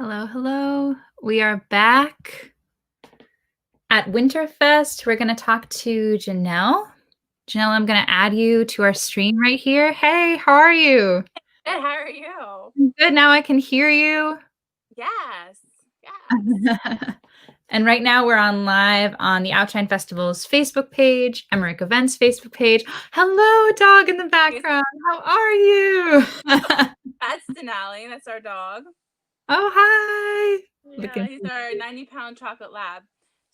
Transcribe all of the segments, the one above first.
Hello, hello. We are back at WinterFest. We're going to talk to Janelle. Janelle, I'm going to add you to our stream right here. Hey, how are you? Good, how are you? Good. Now I can hear you. Yes, yes. And right now we're on live on the Outshine Festival's Facebook page, Emmerich Events Facebook page. Hello, dog in the background. How are you? That's Denali, that's our dog. Oh, hi. Yeah, he's our 90-pound chocolate lab.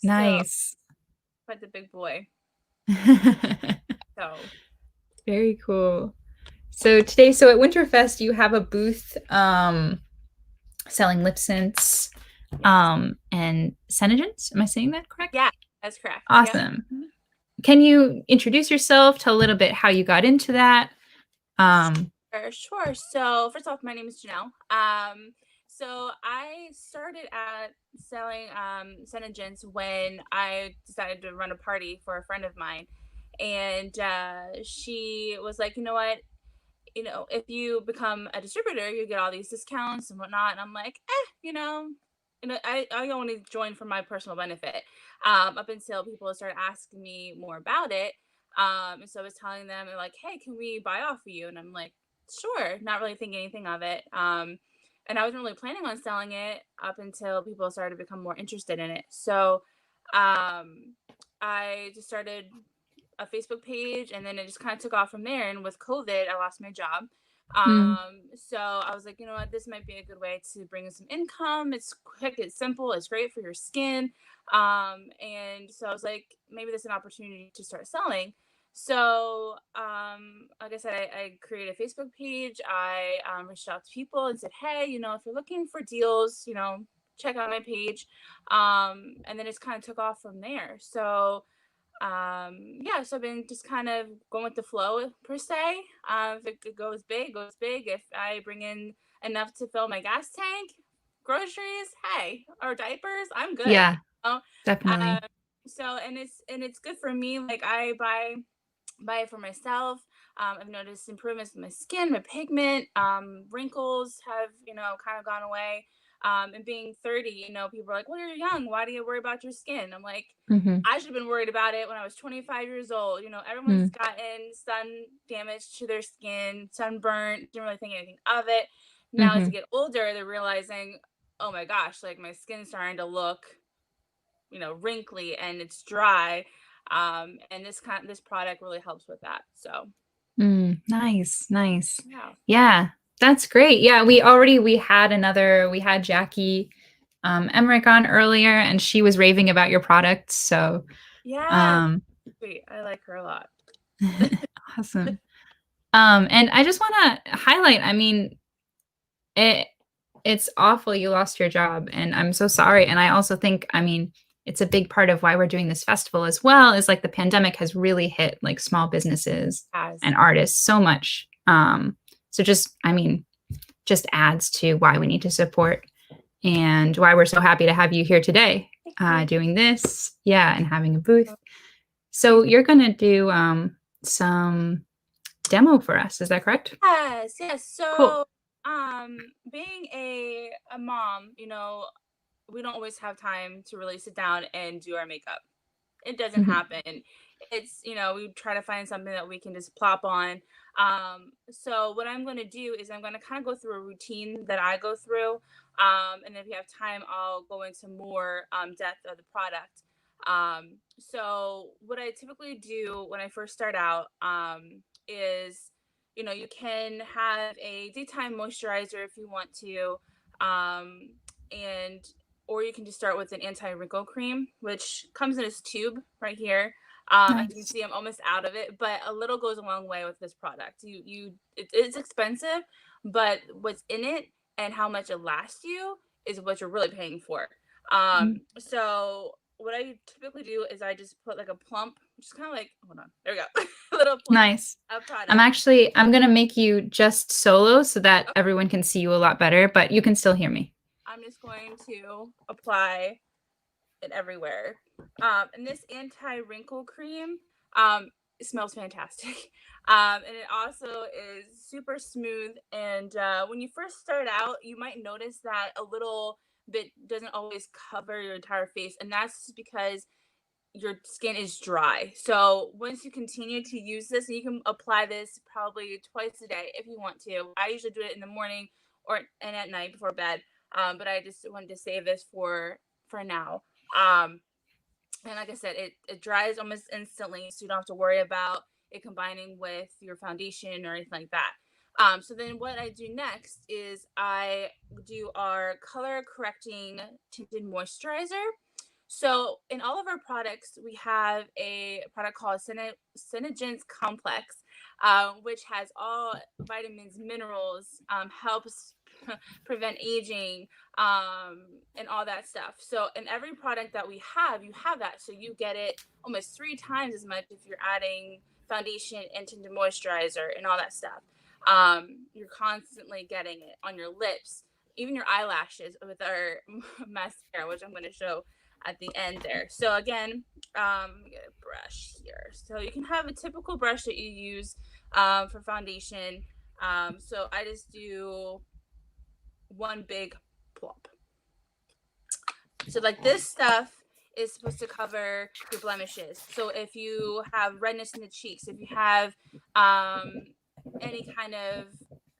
Nice. Quite the big boy. So very cool. So today, at WinterFest, you have a booth selling Lipsense and Senegens. Am I saying that correct? Yeah, that's correct. Awesome. Yep. Can you introduce yourself? Tell a little bit how you got into that. Sure. So first off, my name is Janelle. So I started at selling Senegens when I decided to run a party for a friend of mine, and she was like, you know what? If you become a distributor, you get all these discounts and whatnot. And I'm like, I only joined for my personal benefit. Up until people started asking me more about it. And so I was telling them, they're like, hey, can we buy off of you? And I'm like, sure, not really thinking anything of it. And I wasn't really planning on selling it up until people started to become more interested in it. So I just started a Facebook page, and then it just kind of took off from there. And with COVID, I lost my job. So I was like, you know what, this might be a good way to bring in some income. It's quick, it's simple, it's great for your skin. And so I was like, maybe there's an opportunity to start selling. So, like I said, I created a Facebook page. I reached out to people and said, hey, if you're looking for deals, check out my page. And then it's kind of took off from there. So, so I've been just kind of going with the flow per se. If it goes big, goes big. If I bring in enough to fill my gas tank, groceries, hey, or diapers, I'm good. Yeah, definitely. And it's good for me. Like I buy it for myself. I've noticed improvements in my skin, my pigment, wrinkles have, kind of gone away. And being 30, people are like, well, you're young. Why do you worry about your skin? I'm like, I should have been worried about it when I was 25 years old. Everyone's gotten sun damage to their skin, sunburnt, didn't really think anything of it. Now as they get older, they're realizing, oh my gosh, like my skin's starting to look, wrinkly and it's dry. And this product really helps with that. So nice. yeah, That's great. Yeah, we had Jackie Emmerich on earlier, and she was raving about your product. So sweet. I like her a lot. awesome. And I just want to highlight, I mean, it's awful you lost your job, and I'm so sorry. And I also think, I mean, it's a big part of why we're doing this festival as well, is like the pandemic has really hit like small businesses and artists so much. So just adds to why we need to support and why we're so happy to have you here today, doing this. Yeah. And having a booth. So you're going to do some demo for us. Is that correct? Yes. So, cool. Being a mom, we don't always have time to really sit down and do our makeup. It doesn't happen. It's, we try to find something that we can just plop on. So what I'm going to do is I'm going to kind of go through a routine that I go through. And then if you have time, I'll go into more depth of the product. So what I typically do when I first start out is, you can have a daytime moisturizer if you want to. Or you can just start with an anti-wrinkle cream, which comes in this tube right here. Nice. As you can see, I'm almost out of it, but a little goes a long way with this product. It's expensive, but what's in it and how much it lasts you is what you're really paying for. So what I typically do is I just put like a plump, just kind of like, hold on, there we go, a little plump. Nice. I'm gonna make you just solo so that everyone can see you a lot better, but you can still hear me. I'm just going to apply it everywhere. And this anti-wrinkle cream, it smells fantastic. And it also is super smooth. And when you first start out, you might notice that a little bit doesn't always cover your entire face. And that's because your skin is dry. So once you continue to use this, and you can apply this probably twice a day if you want to. I usually do it in the morning and at night before bed. But I just wanted to save this for now. Um, and like I said, it dries almost instantly, so you don't have to worry about it combining with your foundation or anything like that. So then what I do next is I do our color correcting tinted moisturizer. So in all of our products, we have a product called Synergens Complex, which has all vitamins, minerals, helps prevent aging, and all that stuff. So in every product that we have, you have that. So you get it almost 3 times as much if you're adding foundation and tinted moisturizer and all that stuff. You're constantly getting it on your lips, even your eyelashes with our mascara, which I'm going to show at the end there. So again, let me get a brush here. So you can have a typical brush that you use for foundation. So I just do one big plop. So like this stuff is supposed to cover your blemishes. So if you have redness in the cheeks, if you have any kind of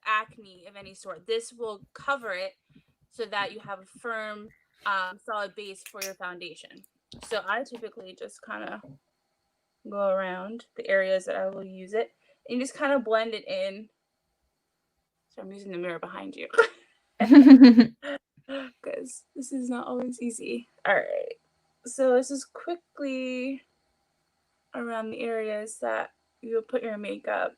acne of any sort, this will cover it so that you have a firm, solid base for your foundation. So I typically just kind of go around the areas that I will use it and just kind of blend it in. So I'm using the mirror behind you. Because this is not always easy. All right. So this is quickly around the areas that you'll put your makeup.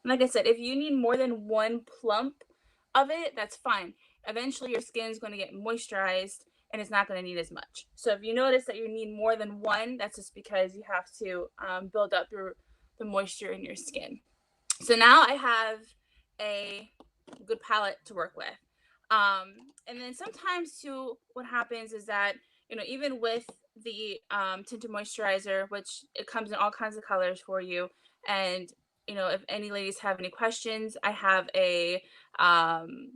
Like I said, if you need more than one plump of it, that's fine. Eventually your skin is going to get moisturized and it's not going to need as much. So if you notice that you need more than one, that's just because you have to build up the moisture in your skin. So now I have a good palette to work with. And then sometimes too, what happens is that, even with the tinted moisturizer, which it comes in all kinds of colors for you, and if any ladies have any questions, I have a kind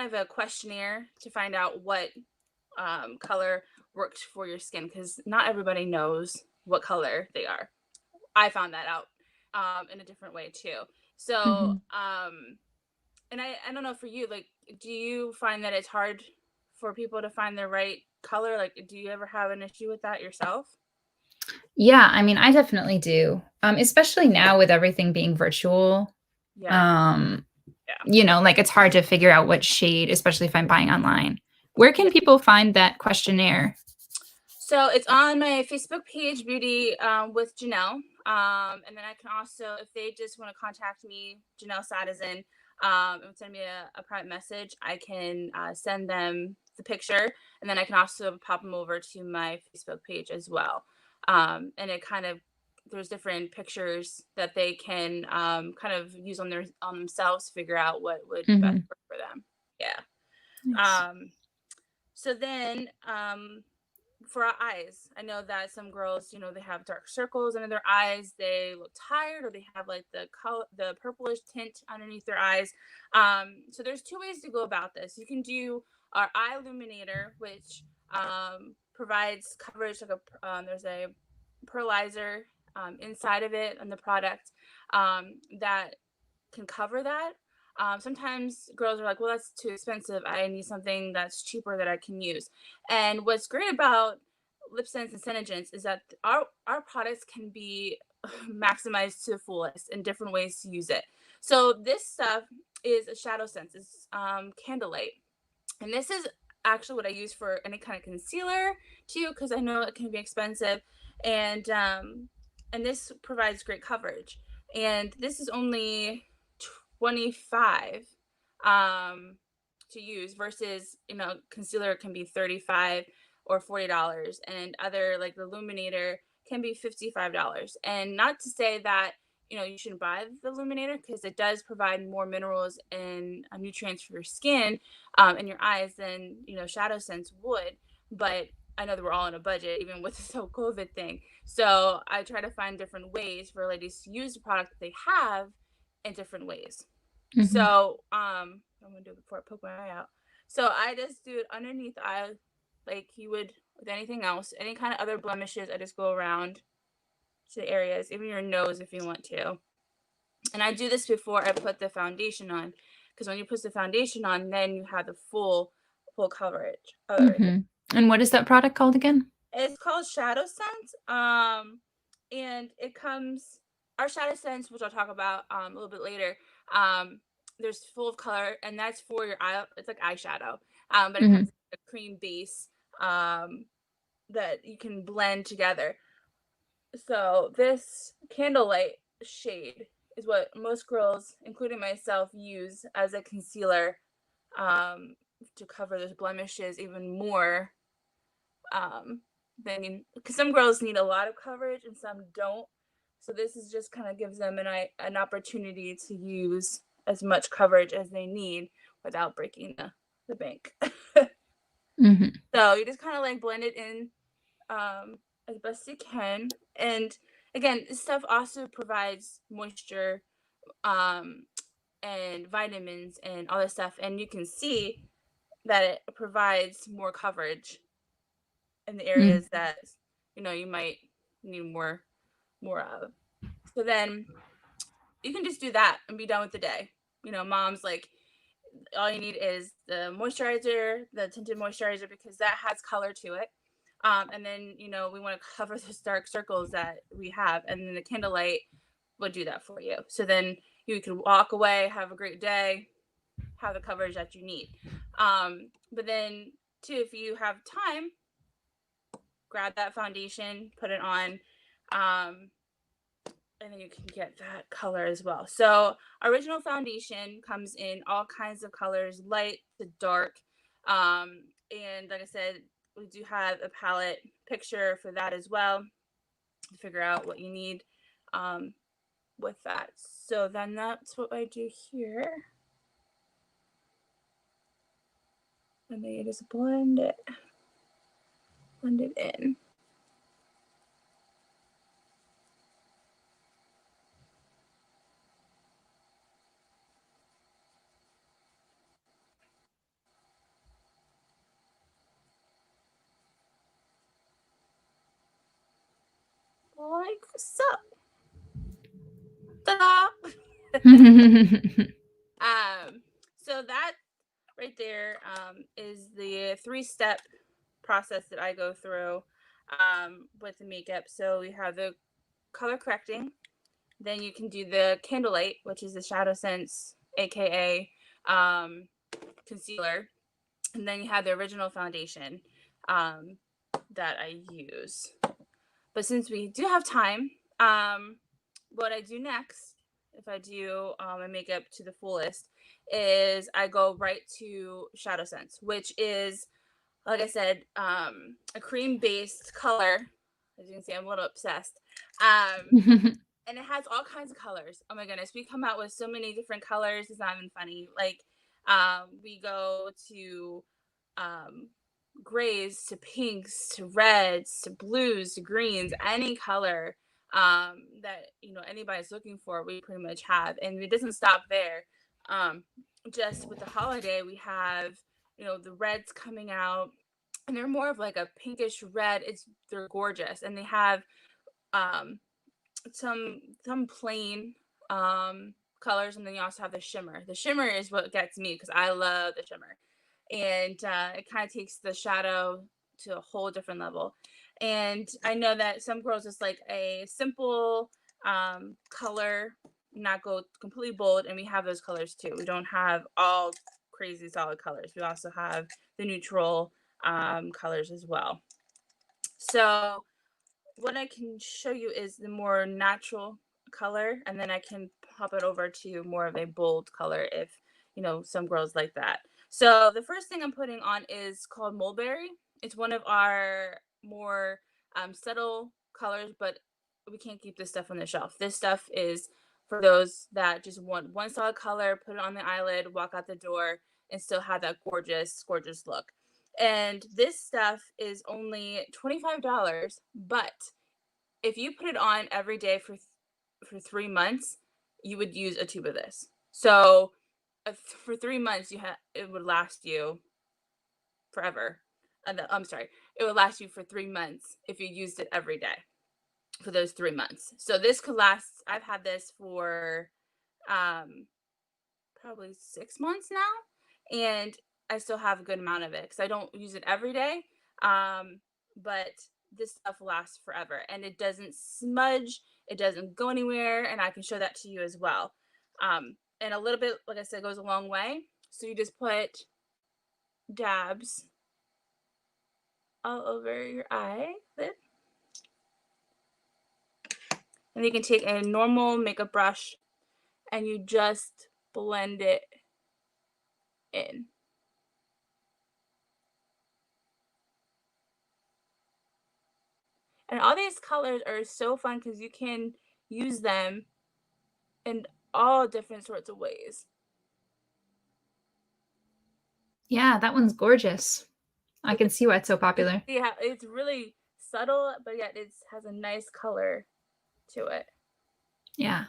of a questionnaire to find out what color works for your skin, because not everybody knows what color they are. I found that out in a different way too. So, and I don't know for you, like, do you find that it's hard for people to find the right color? Like, do you ever have an issue with that yourself? Yeah, I mean, I definitely do. Especially now with everything being virtual. Yeah. Um, Yeah. like it's hard to figure out what shade, especially if I'm buying online. Where can Yeah. people find that questionnaire? So it's on my Facebook page, Beauty with Janelle. And then I can also, if they just want to contact me, Janelle Sadizin, and send me a private message, I can send them the picture. And then I can also pop them over to my Facebook page as well. And it kind of, there's different pictures that they can kind of use on themselves to figure out what would best Mhm. work for them. Yeah. Nice. So then for our eyes, I know that some girls, they have dark circles under their eyes, they look tired, or they have like the purplish tint underneath their eyes. So there's 2 ways to go about this. You can do our eye illuminator, which provides coverage, like there's a pearlizer inside of it and the product that can cover that. Sometimes girls are like, well, that's too expensive. I need something that's cheaper that I can use. And what's great about Lipsense and Synergens is that our products can be maximized to the fullest in different ways to use it. So this stuff is a shadow sense. It's candlelight. And this is actually what I use for any kind of concealer too, because I know it can be expensive. And this provides great coverage. And this is only 25 to use versus concealer can be 35 or $40, and other like the illuminator can be $55. And not to say that you shouldn't buy the illuminator, because it does provide more minerals and nutrients for your skin and your eyes than Shadow Sense would, but I know that we're all on a budget, even with this whole COVID thing. So I try to find different ways for ladies to use the product that they have in different ways. Mhm. So I'm gonna do it before I poke my eye out. So I just do it underneath the eye, like you would with anything else. Any kind of other blemishes, I just go around to the areas, even your nose if you want to. And I do this before I put the foundation on, because when you put the foundation on, then you have the full coverage of everything. Mhm. And what is that product called again? It's called Shadow Sense. And it comes our Shadow Sense, which I'll talk about a little bit later. Um, there's full of color, and that's for your eye. It's like eyeshadow. But it comes Mhm. with a cream base that you can blend together. So this candlelight shade is what most girls, including myself, use as a concealer um, to cover those blemishes even more um, than because some girls need a lot of coverage and some don't. So this is just kind of gives them an opportunity to use as much coverage as they need without breaking the bank. Mhm. So you just kind of like blend it in as best you can. And again, this stuff also provides moisture um, and vitamins and all this stuff. And you can see that it provides more coverage in the Mm. areas that you might need more of. So then you can just do that and be done with the day. Mom's like, all you need is the moisturizer, the tinted moisturizer, because that has color to it. And then we want to cover those dark circles that we have, and then the candlelight would do that for you. So then you can walk away, have a great day, have the coverage that you need. But then too, if you have time, grab that foundation, put it on, um, and then you can get that color as well. So original foundation comes in all kinds of colors, light to dark. And like I said, we do have a palette picture for that as well to figure out what you need um, with that. So then that's what I do here. And then you just blend it in. Like so. Ta-da! So that right there is the 3-step process that I go through with the makeup. So we have the color correcting, then you can do the candlelight, which is the Shadow Sense, aka concealer, and then you have the original foundation that I use. But since we do have time, what I do next, if I do my makeup to the fullest, is I go right to Shadow Sense, which is, like I said, a cream based color. As you can see, I'm a little obsessed. And it has all kinds of colors. Oh my goodness, we come out with so many different colors. It's not even funny. Like, we go to um, grays to pinks to reds to blues to greens, any color that anybody's looking for, we pretty much have. And it doesn't stop there. Um, just with the holiday, we have the reds coming out, and they're more of like a pinkish red. They're gorgeous, and they have um, some plain colors, and then you also have the shimmer. The shimmer is what gets me because I love the shimmer, and it kind of takes the shadow to a whole different level. And I know that some girls just like a simple color, not go completely bold, and we have those colors too. We don't have all crazy solid colors. We also have the neutral colors as well. So what I can show you is the more natural color, and then I can pop it over to more of a bold color if some girls like that. So the first thing I'm putting on is called mulberry. It's one of our more subtle colors, but we can't keep this stuff on the shelf. This stuff is for those that just want one solid color, put it on the eyelid, walk out the door, and still have that gorgeous look. And this stuff is only $25, but if you put it on every day for 3 months, you would use a tube of this. So, for 3 months, it would last you forever. I'm sorry, it would last you for 3 months if you used it every day for those 3 months. So this could last. I've had this for, um, probably 6 months now, and I still have a good amount of it because I don't use it every day, but this stuff lasts forever, and it doesn't smudge, it doesn't go anywhere, and I can show that to you as well. And a little bit, like I said, goes a long way. So you just put dabs all over your eye lid. And you can take a normal makeup brush and you just blend it in. And all these colors are so fun because you can use them in all different sorts of ways. Yeah, that one's gorgeous. I can see why it's so popular. Yeah, it's really subtle, but yet it has a nice color to it. Yeah.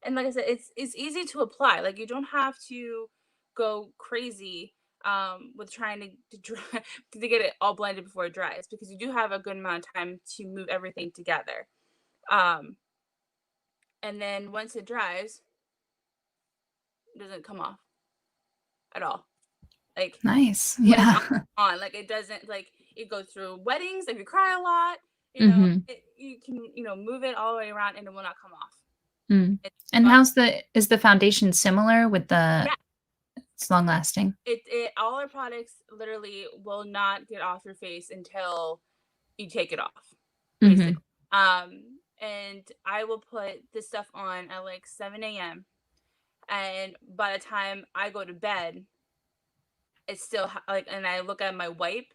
And like I said, it's easy to apply. Like you don't have to go crazy with trying to dry, to get it all blended before it dries because you do have a good amount of time to move everything together. Um, and then once it dries, it doesn't come off at all. Like Nice. when it's Yeah. on, like it doesn't like it goes through weddings. If you cry a lot, Mhm. you can move it all the way around and it will not come off. Mm. It's And fun. is the foundation similar with the Yeah, it's long lasting? it all our products literally will not get off your face until you take it off, Mhm. basically. And I will put this stuff on at like 7 a.m. And by the time I go to bed, it's still like, and I look at my wipe,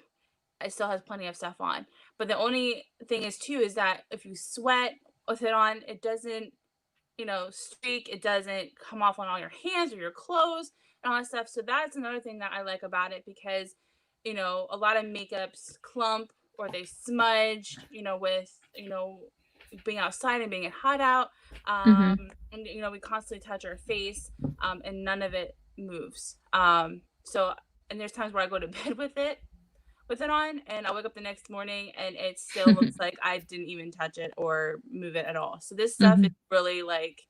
it still has plenty of stuff on. But the only thing is too is that if you sweat with it on, it doesn't, streak. It doesn't come off on all your hands or your clothes and all that stuff. So that's another thing that I like about it because, a lot of makeups clump or they smudge, with, being outside and being hot out. Mhm. And, we constantly touch our face and none of it moves. So, and there's times where I go to bed with it on and I wake up the next morning and it still looks like I didn't even touch it or move it at all. So this stuff is Mhm. really like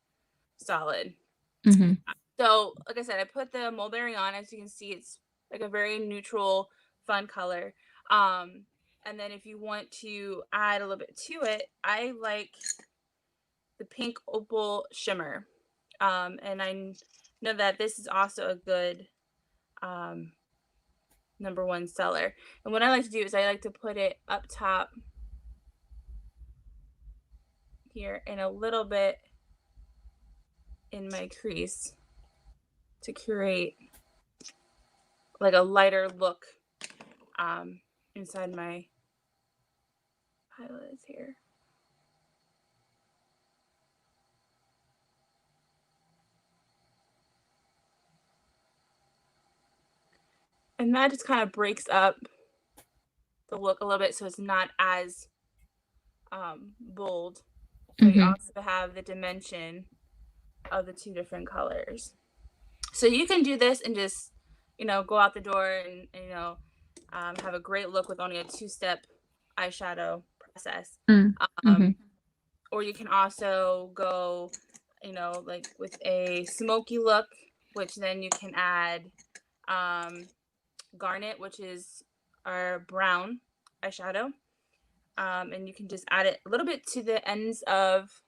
solid. Mhm. So like I said, I put the mulberry on. As you can see, it's like a very neutral, fun color. And then if you want to add a little bit to it, I like the pink opal shimmer. And I know that this is also a good um, number one seller. And what I like to do is I like to put it up top here and a little bit in my crease to create like a lighter look inside my eyelids here. And that just kind of breaks up the look a little bit so it's not as bold. But you Mhm. also have the dimension of the two different colors. So you can do this and just, go out the door and have a great look with only a two-step eyeshadow process. Mm. Um, Mhm. or you can also go, like with a smoky look, which then you can add garnet, which is our brown eyeshadow. And you can just add it a little bit to the ends of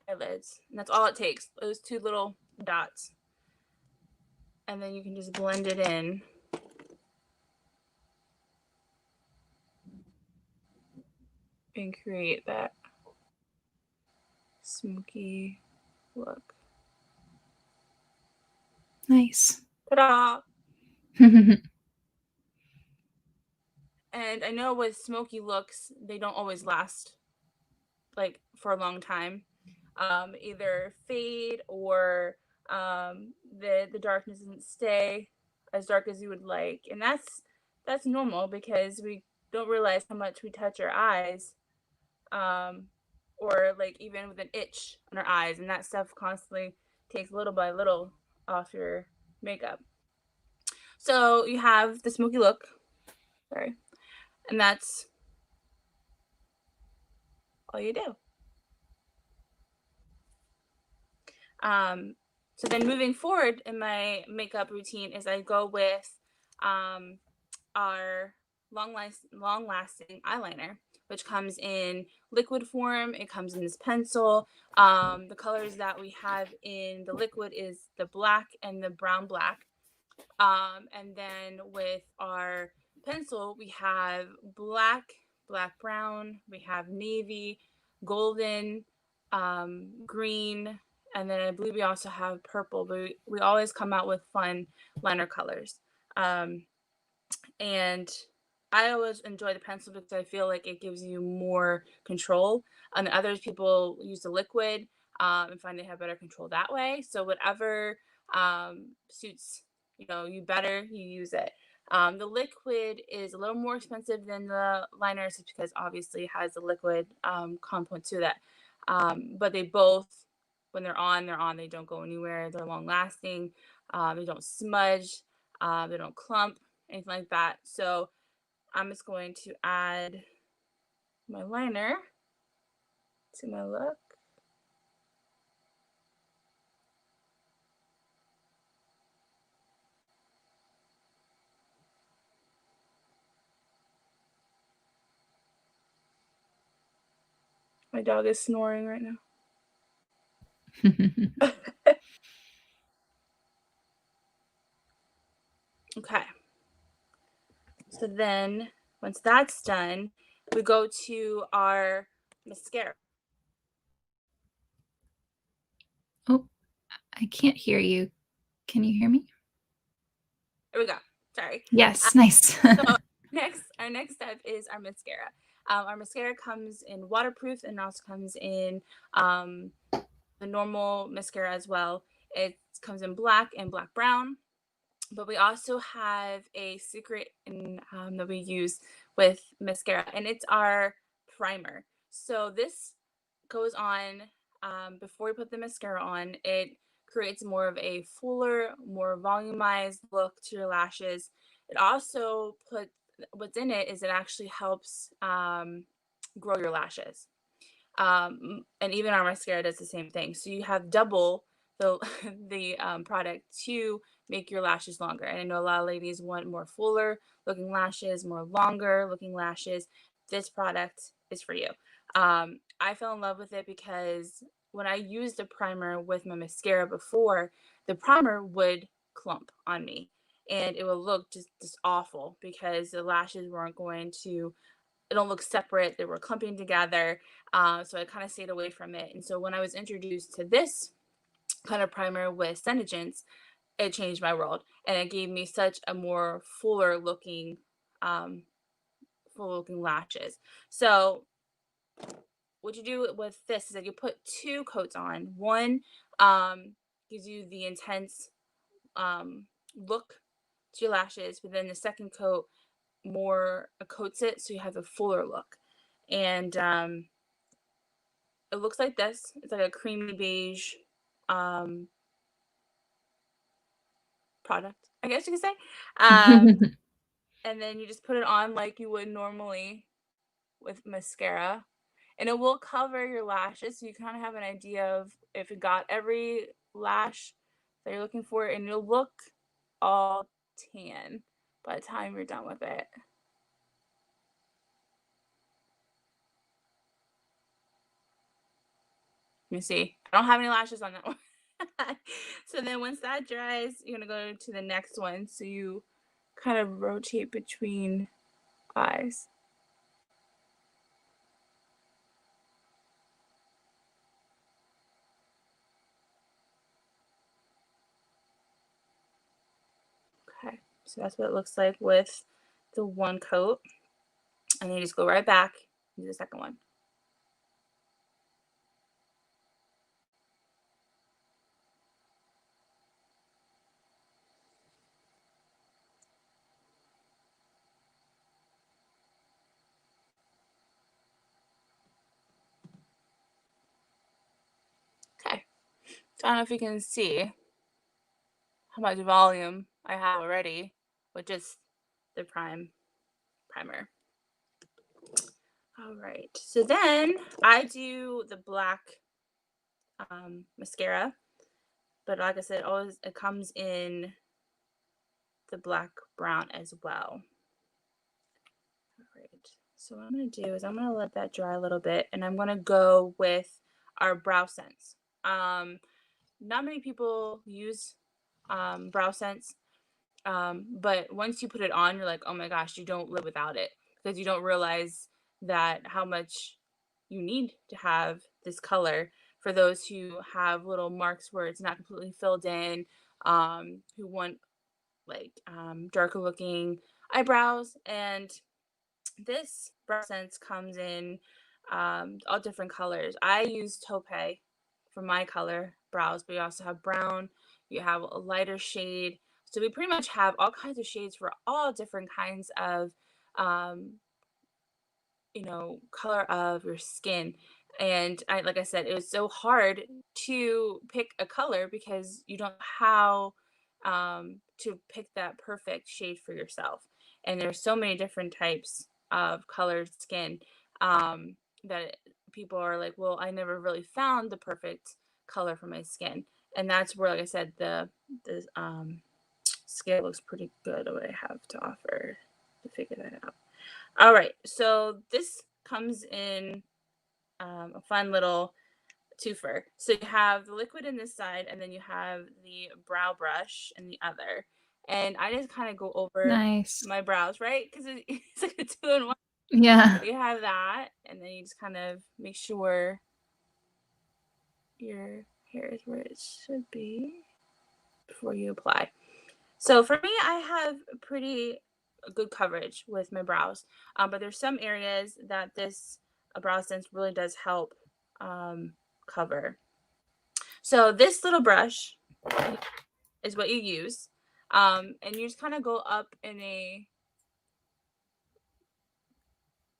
eyelids. And that's all it takes, those two little dots. And then you can just blend it in. And create that smoky look. Nice. Ta-da! And I know with smoky looks, they don't always last like for a long time. Either fade or the darkness doesn't stay as dark as you would like. And that's normal because we don't realize how much we touch our eyes, um, or like even with an itch on our eyes, and that stuff constantly takes little by little off your makeup. So you have the smoky look, sorry, and that's all you do. Um, so then moving forward in my makeup routine is I go with um, our long lasting eyeliner, which comes in liquid form. It comes in this pencil. The colors that we have in the liquid is the black and the brown black. And then with our pencil, we have black, black brown, we have navy, golden, green, and then I believe we also have purple, but we always come out with fun liner colors. Um, and I always enjoy the pencil because I feel like it gives you more control. And others people use the liquid, and find they have better control that way. So whatever suits you better, you use it. The liquid is a little more expensive than the liners because obviously it has a liquid component to that. But they both, when they're on, they're on. They don't go anywhere. They're long lasting. They don't smudge. They don't clump, anything like that. So I'm just going to add my liner to my look. My dog is snoring right now. Okay. So then once that's done, we go to our mascara. Oh, I can't hear you. Can you hear me? Here we go. Sorry. Yes, nice. So our next step is our mascara. Our mascara comes in waterproof and also comes in the normal mascara as well. It comes in black and black brown, but we also have a secret that we use with mascara, and it's our primer. So this goes on before we put the mascara on. It creates more of a fuller, more volumized look to your lashes. It also what's in it is it actually helps grow your lashes. And even our mascara does the same thing. So you have double the the product to make your lashes longer. And I know a lot of ladies want more fuller looking lashes, more longer looking lashes. This product is for you. I fell in love with it because when I used the primer with my mascara before, the primer would clump on me and it would look just awful because the lashes weren't going to, it don't look separate. They were clumping together. So I kind of stayed away from it. And so when I was introduced to this kind of primer with Senegence, it changed my world. And it gave me such a more um, full looking lashes. So what you do with this is that you put two coats on. One gives you the intense look to your lashes, but then the second coat more coats it so you have a fuller look. And it looks like this. It's like a creamy beige product, I guess you could say. And then you just put it on like you would normally with mascara, and it will cover your lashes so you kind of have an idea of if it got every lash that you're looking for, and you'll look all tan by the time you're done with it. You see, I don't have any lashes on that one. So then once that dries, you're gonna go to the next one. So you kind of rotate between eyes. Okay, so that's what it looks like with the one coat. And then you just go right back and do the second one. So I don't know if you can see how much volume I have already with just the primer. All right, so then I do the black mascara, but like I said, always it comes in the black brown as well. All right, so what I'm gonna do is I'm gonna let that dry a little bit, and I'm gonna go with our brow scents. Not many people use brow scents. But once you put it on, you're like, oh my gosh, you don't live without it because you don't realize that how much you need to have this color for those who have little marks where it's not completely filled in, who want like darker looking eyebrows. And this brow sense comes in all different colors. I use taupe for my color brows, but you also have brown, you have a lighter shade. So we pretty much have all kinds of shades for all different kinds of um, color of your skin. And like I said, it was so hard to pick a color because you don't know how to pick that perfect shade for yourself. And there's so many different types of colored skin that people are like, well, I never really found the perfect color for my skin. And that's where, like I said, the scale looks pretty good what I have to offer to figure that out. All right, so this comes in a fun little twofer. So you have the liquid in this side, and then you have the brow brush in the other. And I just kind of go over Nice. my brows, right? Because it's like a 2-in-1. Yeah. So you have that, and then you just kind of make sure your hair is where it should be before you apply. So for me, I have pretty good coverage with my brows, but there's some areas that this brow sense really does help cover. So this little brush is what you use, and you just kind of go up in a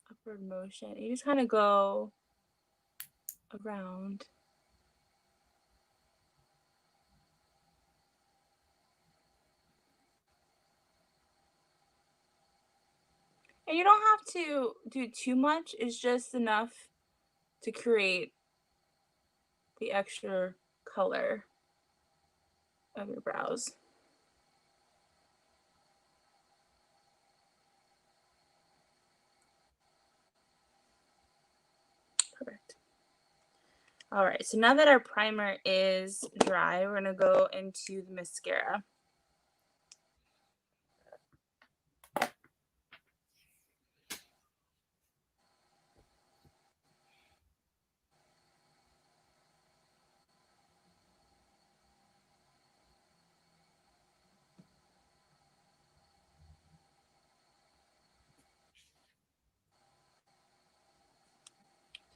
upward motion. You just kind of go around. And you don't have to do too much. It's just enough to create the extra color of your brows. Perfect. All right, so now that our primer is dry, we're gonna go into the mascara.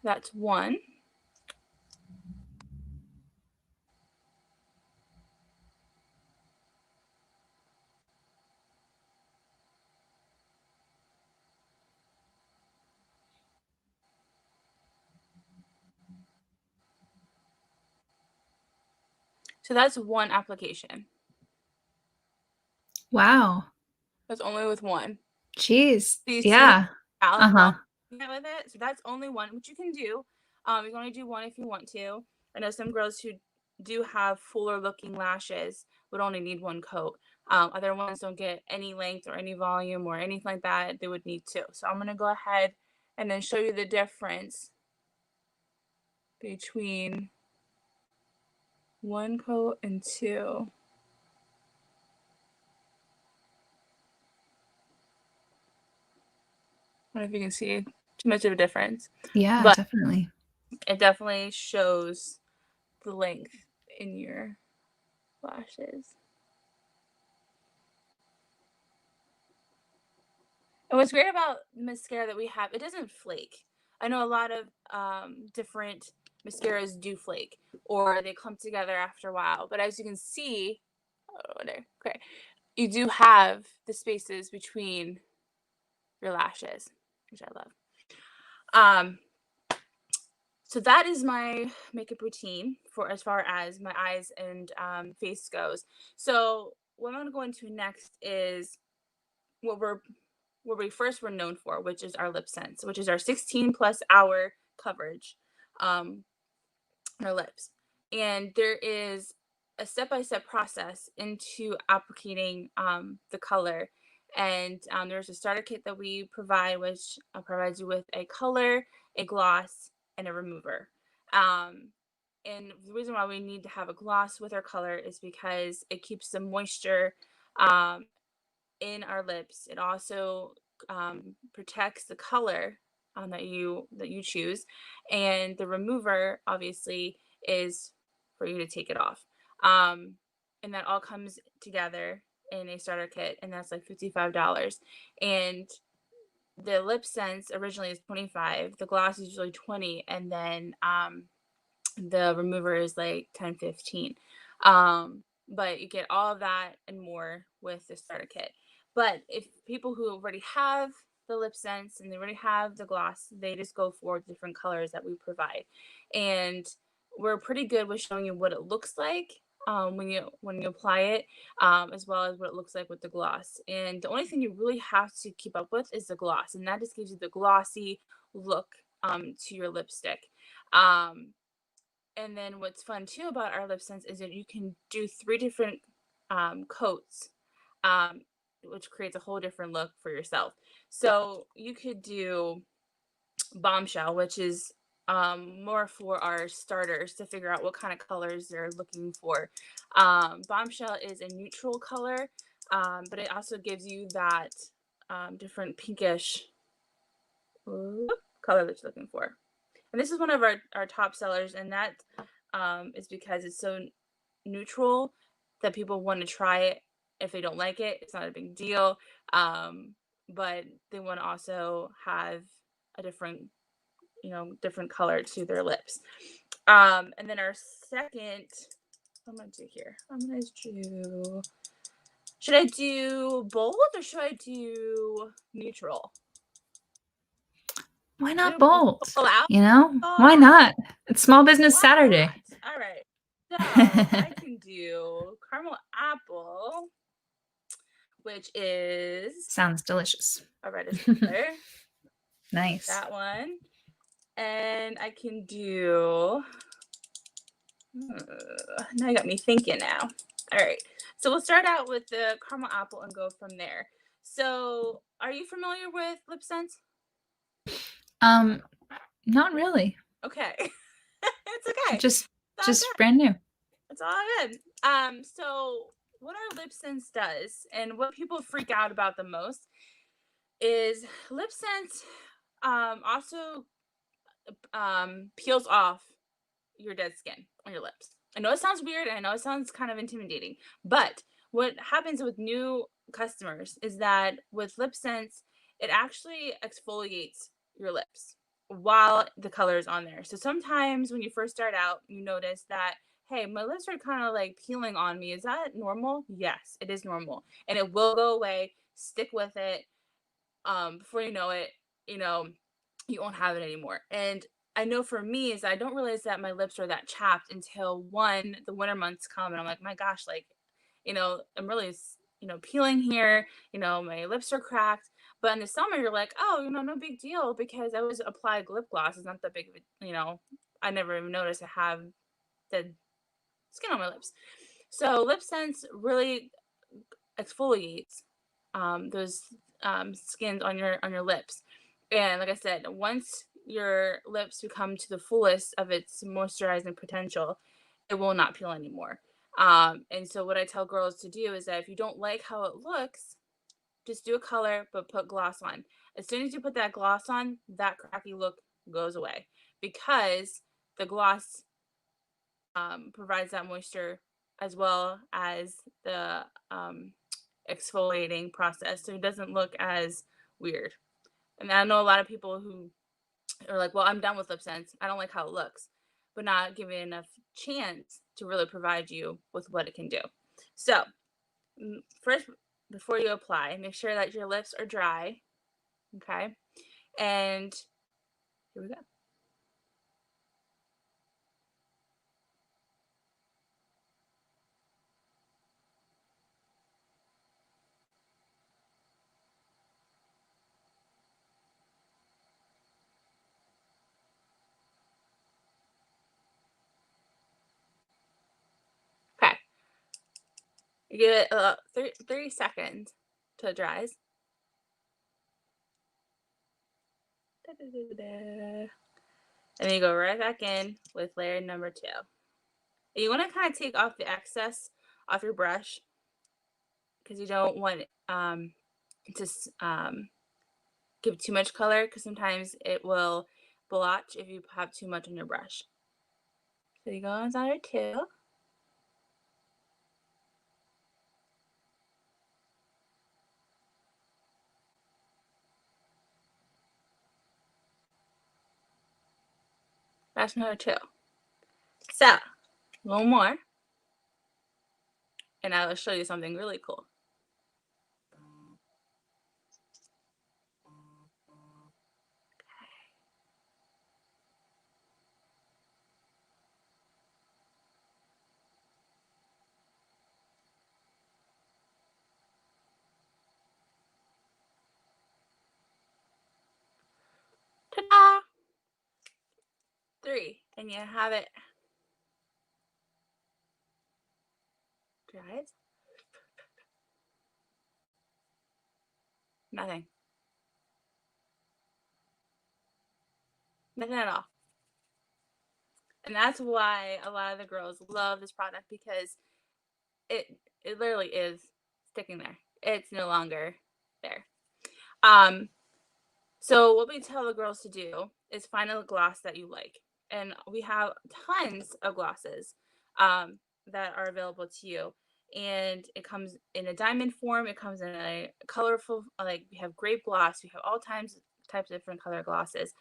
So that's one. So that's one application. Wow. That's only with one. Jeez. So you see Yeah. how Uh-huh. long with it? So that's only one, which you can do. You can only do one if you want to. I know some girls who do have fuller looking lashes would only need one coat. Other ones don't get any length or any volume or anything like that. They would need two. So I'm gonna go ahead and then show you the difference between one coat and two. I don't know if you can see too much of a difference. Yeah, But definitely. it definitely shows the length in your lashes. And what's great about mascara that we have, it doesn't flake. I know a lot of different mascaras do flake or they clump together after a while. But as you can see, oh, there, okay, you do have the spaces between your lashes, which I love. So that is my makeup routine for as far as my eyes and face goes. So what I'm going to go into next is what we're what we first were known for, which is our Lipsense, which is our 16 plus hour coverage um, on our lips. And there is a step-by-step process into applicating the color. And there's a starter kit that we provide, which provides you with a color, a gloss, and a remover. Um, and the reason why we need to have a gloss with our color is because it keeps the moisture um, in our lips. It also protects the color that you choose, and the remover obviously is for you to take it off. Um, and that all comes together in a starter kit, and that's like $55. And the lip sense originally is 25. The gloss is usually 20, and then the remover is like 10, 15. But you get all of that and more with the starter kit. But if people who already have the lip sense and they already have the gloss, they just go for different colors that we provide. And we're pretty good with showing you what it looks like when you apply it, as well as what it looks like with the gloss. And the only thing you really have to keep up with is the gloss, and that just gives you the glossy look to your lipstick. Um, and then what's fun too about our lip sense is that you can do 3 different coats, um, which creates a whole different look for yourself. So you could do bombshell, which is more for our starters to figure out what kind of colors they're looking for. Bombshell is a neutral color, but it also gives you that different pinkish color that you're looking for. And this is one of our top sellers, and that is because it's so neutral that people want to try it. If they don't like it, it's not a big deal. But they want to also have a different color to their lips. And then our second, what I'm gonna do here, should I do bold or should I do neutral? Why not Do bold? full out? Why not? It's Small Business Why Saturday. not? All right. So I can do caramel apple, which is Sounds delicious. a reddish color. Nice. That one. And I can do. Now you got me thinking now. All right. So we'll start out with the caramel apple and go from there. So, are you familiar with Lipsense? Not really. Okay. It's okay. Just It's all good. brand new. It's all good. So what our Lipsense does and what people freak out about the most is Lipsense also peels off your dead skin on your lips. I know it sounds weird and I know it sounds kind of intimidating, but what happens with new customers is that with Lipsense, it actually exfoliates your lips while the color is on there. So sometimes when you first start out, you notice that, hey, my lips are kind of like peeling on me. Is that normal? Yes, it is normal. And it will go away. Stick with it. Before you know it, you know, you won't have it anymore. And I know for me is I don't realize that my lips are that chapped until the winter months come and I'm like, my gosh, like, I'm really, peeling here, my lips are cracked. But in the summer, you're like, oh, no big deal because I always apply lip gloss. It's not that big of I never even noticed I have dead skin on my lips. So Lip Sense really exfoliates those skins on your lips. And like I said, once your lips become to the fullest of its moisturizing potential, it will not peel anymore. And so what I tell girls to do is that if you don't like how it looks, just do a color but put gloss on. As soon as you put that gloss on, that cracky look goes away because the gloss provides that moisture as well as the exfoliating process, so it doesn't look as weird. And I know a lot of people who are like, well, I'm done with Lip Sense. I don't like how it looks, but not giving enough chance to really provide you with what it can do. So first, before you apply, make sure that your lips are dry. Okay. And here we go. You give it 30 seconds to dries. And then you go right back in with layer number 2. And you want to kind of take off the excess off your brush because you don't want to give too much color, because sometimes it will blotch if you have too much on your brush. So you go on layer 2. That's number 2. So, one more. And I will show you something really cool. Ta-da! 3. And you have it dried. Nothing. Nothing at all. And that's why a lot of the girls love this product, because it literally is sticking there. It's no longer there. So what we tell the girls to do is find a gloss that you like. And we have tons of glosses that are available to you. And it comes in a diamond form. It comes in a colorful, like we have grape gloss. We have all types of different color glosses.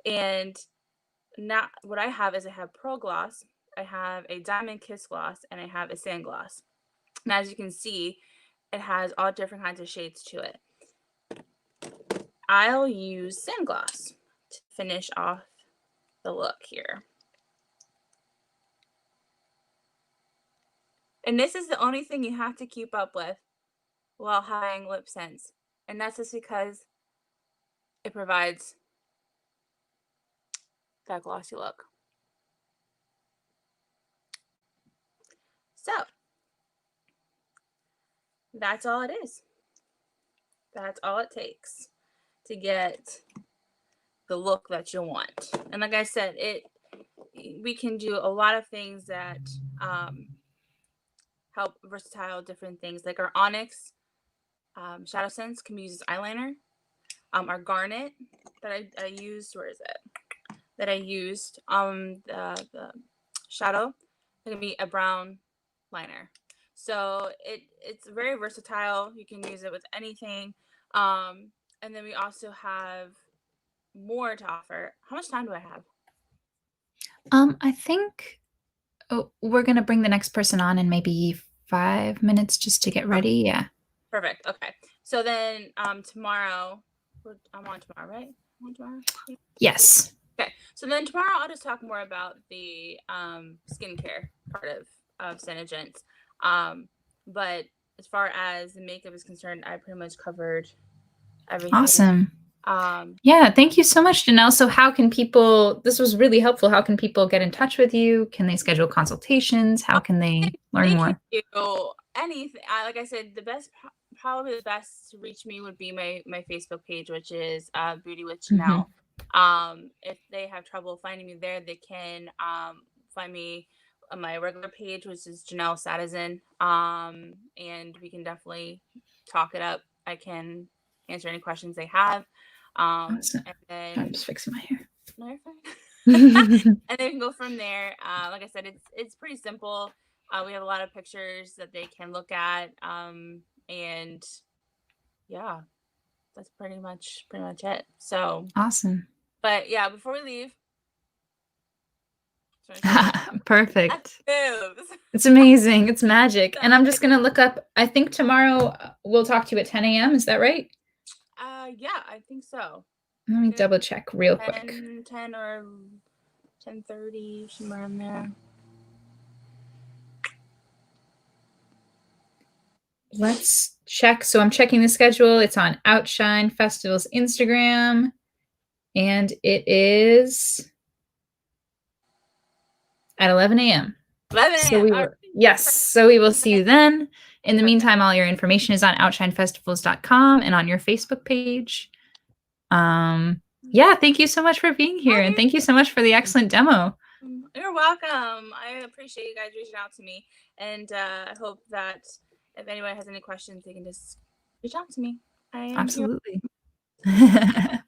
And now what I have is I have pearl gloss, I have a diamond kiss gloss, and I have a sand gloss. And as you can see, it has all different kinds of shades to it. I'll use sand gloss to finish off the look here. And this is the only thing you have to keep up with while having Lipsense. And that's just because it provides that glossy look. So, that's all it is. That's all it takes to get the look that you want. And like I said, we can do a lot of things that help versatile different things, like our Onyx Shadow Sense can be used as eyeliner. Our Garnet that I used, where is it? That I used the shadow, it can be a brown liner. So it's very versatile. You can use it with anything. And then we also have more to offer. How much time do I have? I think we're gonna bring the next person on in maybe 5 minutes just to get ready. Yeah. Perfect. Okay. So then tomorrow, I'm on tomorrow, right? I'm on tomorrow? Yes. Okay. So then tomorrow I'll just talk more about the skincare part of Senegence. But as far as the makeup is concerned, I pretty much covered everything. Awesome. Yeah, thank you so much, Janelle. So how can people, this was really helpful. How can people get in touch with you? Can they schedule consultations? How can they learn more? Can do anything. Like I said, probably the best to reach me would be my Facebook page, which is Beauty with Janelle. If they have trouble finding me there, they can find me on my regular page, which is Janelle Sadizin. And we can definitely talk it up. I can answer any questions they have. Awesome. And then I'm just fixing my hair. No, you're fine. And then we can go from there. Like I said, it's pretty simple. We have a lot of pictures that they can look at. And yeah, that's pretty much it. So awesome. But yeah, before we leave. Perfect. It's amazing. It's magic. And I'm just gonna look up, I think tomorrow we'll talk to you at 10 a.m. Is that right? Yeah, I think so. Let me double check real quick. 10 or 10:30, somewhere in there. Let's check. So I'm checking the schedule. It's on Outshine Festival's Instagram. And it is at 11 a.m. 11 a.m. So yes. So we will see you then. In the meantime, all your information is on outshinefestivals.com and on your Facebook page. Yeah, thank you so much for being here, and thank you so much for the excellent demo. You're welcome. I appreciate you guys reaching out to me, and I hope that if anyone has any questions, they can just reach out to me. I am Absolutely.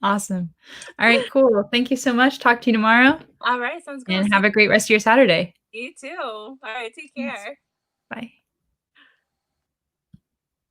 Awesome. All right, cool. Thank you so much. Talk to you tomorrow. All right, sounds good. And have a great rest of your Saturday. You too. All right, take care. Bye.